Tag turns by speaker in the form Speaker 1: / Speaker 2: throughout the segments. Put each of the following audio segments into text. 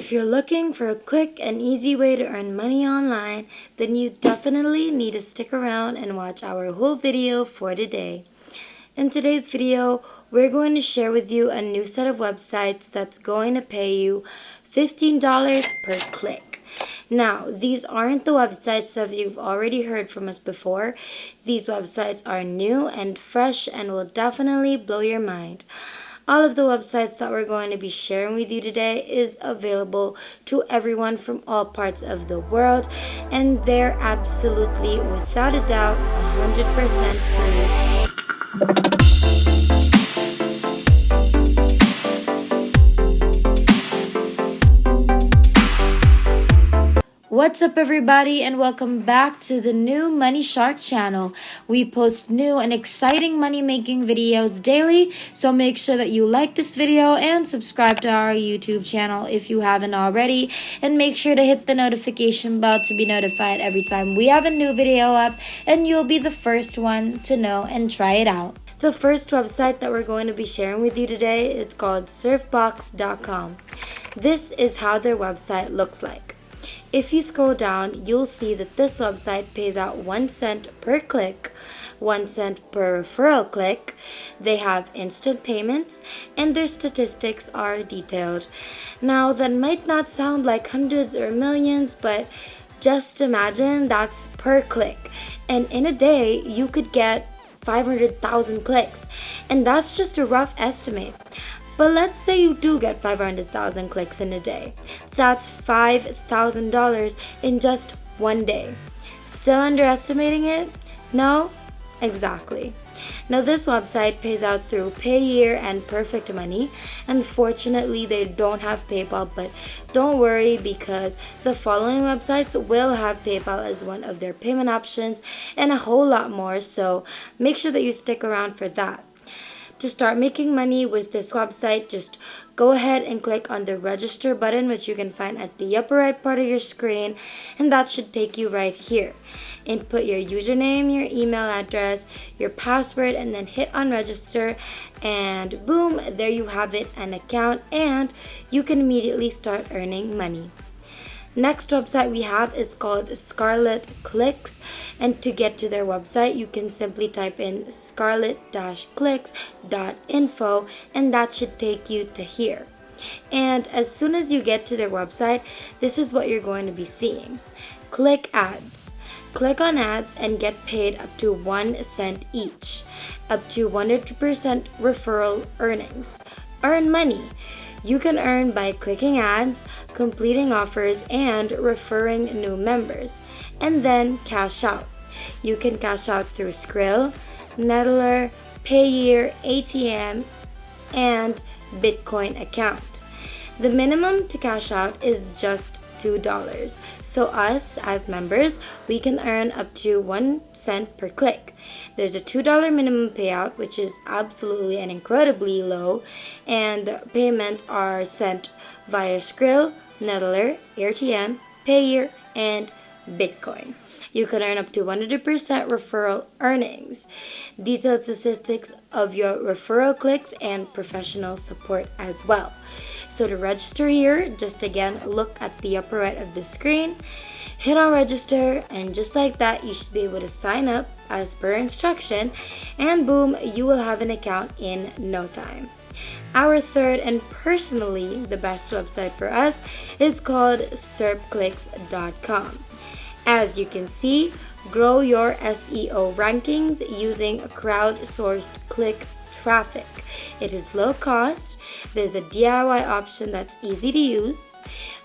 Speaker 1: If you're looking for a quick and easy way to earn money online, then you definitely need to stick around and watch our whole video for today. In today's video, we're going to share with you a new set of websites that's going to pay you $15 per click. Now, these aren't the websites that you've already heard from us before. These websites are new and fresh and will definitely blow your mind. All of the websites that we're going to be sharing with you today is available to everyone from all parts of the world, and they're absolutely, without a doubt, 100% free. What's up everybody, and welcome back to the new Money Shark channel. We post new and exciting money making videos daily, so make sure that you like this video and subscribe to our YouTube channel if you haven't already, and make sure to hit the notification bell to be notified every time we have a new video up, and you'll be the first one to know and try it out. The first website that we're going to be sharing with you today is called Surfbox.com. This is how their website looks like. If you scroll down, you'll see that this website pays out 1 cent per click, 1 cent per referral click. They have instant payments, and their statistics are detailed. Now, that might not sound like hundreds or millions, but just imagine that's per click. And in a day, you could get 500,000 clicks, and that's just a rough estimate. But let's say you do get 500,000 clicks in a day. That's $5,000 in just one day. Still underestimating it? No? Exactly. Now this website pays out through Payeer and Perfect Money. Unfortunately, they don't have PayPal, but don't worry because the following websites will have PayPal as one of their payment options and a whole lot more, so make sure that you stick around for that. To start making money with this website, just go ahead and click on the register button, which you can find at the upper right part of your screen, and that should take you right here. Input your username, your email address, your password, and then hit on register, and boom, there you have it, an account, and you can immediately start earning money. Next website we have is called Scarlet Clicks, and to get to their website you can simply type in scarlet-clicks.info, and that should take you to here. And as soon as you get to their website, this is what you're going to be seeing. Click ads. Click on ads and get paid up to 1 cent each, up to 100% referral earnings. Earn money. You can earn by clicking ads, completing offers, and referring new members, and then cash out. You can cash out through Skrill, Nettler, Payeer, ATM, and Bitcoin account. The minimum to cash out is just $2. So us as members, we can earn up to 1 cent per click. There's a $2 minimum payout, which is absolutely and incredibly low, and payments are sent via Skrill, Nettler, ATM, Payeer, and Bitcoin. You can earn up to 100% referral earnings, detailed statistics of your referral clicks, and professional support as well. So to register here, just again look at the upper right of the screen, hit on register, and just like that you should be able to sign up as per instruction, and boom, you will have an account in no time. Our third and personally the best website for us is called Serpclicks.com. As you can see, grow your SEO rankings using crowdsourced click traffic. It is low cost. There's a DIY option that's easy to use.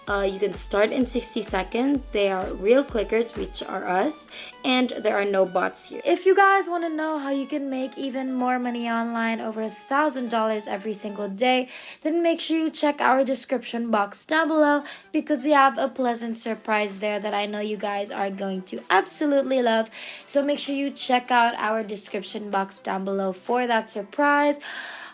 Speaker 1: You can start in 60 seconds. They are real clickers, which are us, and there are no bots here. If you guys want to know how you can make even more money online, over $1,000 every single day, then make sure you check our description box down below, because we have a pleasant surprise there that I know you guys are going to absolutely love. So make sure you check out our description box down below for that surprise.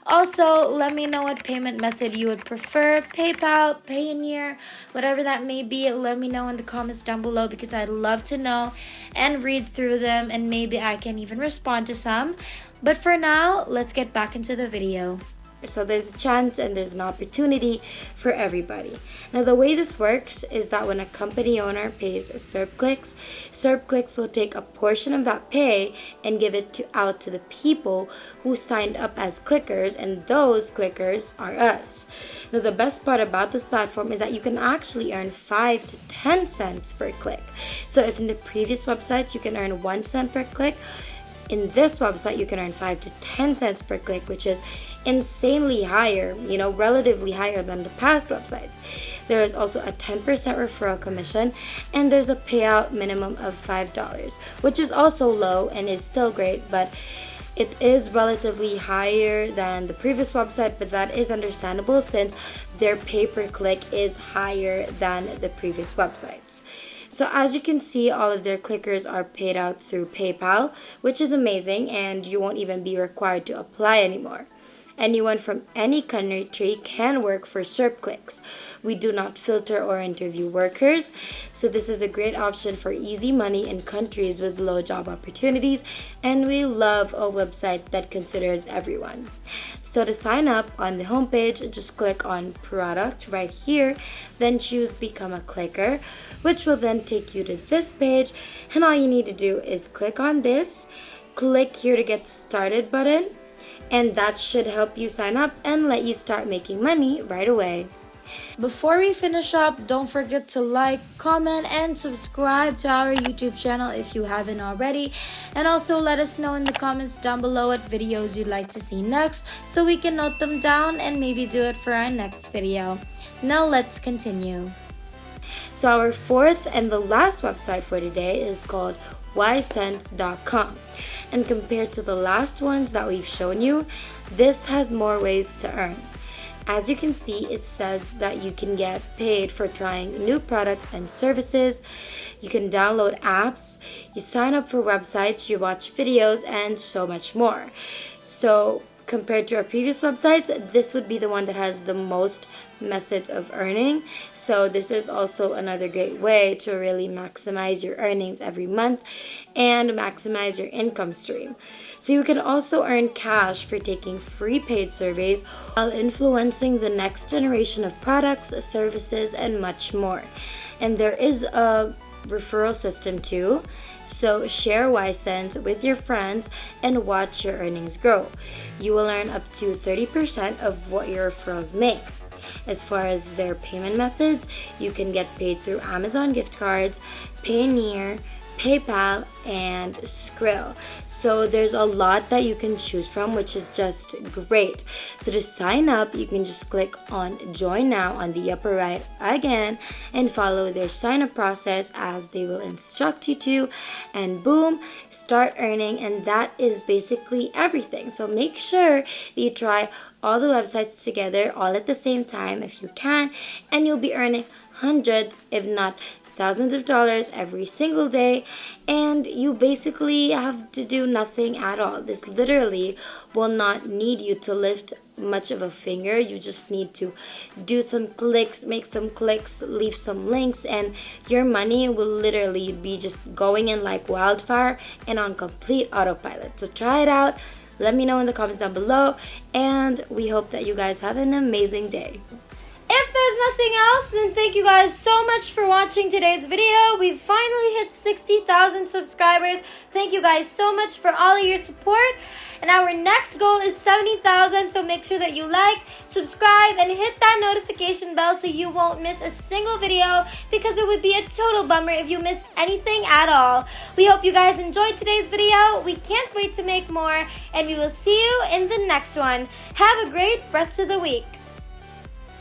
Speaker 1: Also, let me know what payment method you would prefer, PayPal, Payeer, whatever that may be. Let me know in the comments down below, because I'd love to know and read through them, and maybe I can even respond to some. But for now, let's get back into the video. So there's a chance and there's an opportunity for everybody. Now the way this works is that when a company owner pays Serpclicks, Serpclicks will take a portion of that pay and give it out to the people who signed up as clickers, and those clickers are us. Now the best part about this platform is that you can actually earn 5 to 10 cents per click. So if in the previous websites you can earn 1 cent per click, in this website you can earn 5 to 10 cents per click, which is insanely higher, relatively higher than the past websites. There is also a 10% referral commission, and there's a payout minimum of $5, which is also low and is still great, but it is relatively higher than the previous website, but that is understandable since their pay per click is higher than the previous websites. So as you can see, all of their clickers are paid out through PayPal, which is amazing, and you won't even be required to apply anymore. Anyone from any country can work for Serpclicks. We do not filter or interview workers, so this is a great option for easy money in countries with low job opportunities, and we love a website that considers everyone. So to sign up on the homepage, just click on product right here, then choose become a clicker, which will then take you to this page, and all you need to do is click on this, click here to get started button, and that should help you sign up and let you start making money right away. Before we finish up, don't forget to like, comment, and subscribe to our YouTube channel if you haven't already. And also let us know in the comments down below what videos you'd like to see next so we can note them down and maybe do it for our next video. Now let's continue. So our fourth and the last website for today is called Whysense.com. And compared to the last ones that we've shown you, this has more ways to earn. As you can see, it says that you can get paid for trying new products and services. You can download apps, you sign up for websites, you watch videos, and so much more. So compared to our previous websites, this would be the one that has the most methods of earning. So this is also another great way to really maximize your earnings every month and maximize your income stream. So you can also earn cash for taking free paid surveys while influencing the next generation of products, services, and much more. And there is a referral system too. So share Whysense with your friends and watch your earnings grow. You will earn up to 30% of what your referrals make. As far as their payment methods, you can get paid through Amazon gift cards, Payoneer, PayPal, and Skrill. So there's a lot that you can choose from, which is just great. So to sign up, you can just click on join now on the upper right again and follow their sign up process as they will instruct you to, and boom, start earning. And that is basically everything. So make sure that you try all the websites together all at the same time if you can, and you'll be earning hundreds, if not thousands of dollars every single day, and you basically have to do nothing at all. This literally will not need you to lift much of a finger. You just need to do some clicks, make some clicks, leave some links, and your money will literally be just going in like wildfire and on complete autopilot. So try it out. Let me know in the comments down below, and we hope that you guys have an amazing day. If there's nothing else, then thank you guys so much for watching today's video. We've finally hit 60,000 subscribers. Thank you guys so much for all of your support. And our next goal is 70,000, so make sure that you like, subscribe, and hit that notification bell so you won't miss a single video, because it would be a total bummer if you missed anything at all. We hope you guys enjoyed today's video. We can't wait to make more, and we will see you in the next one. Have a great rest of the week.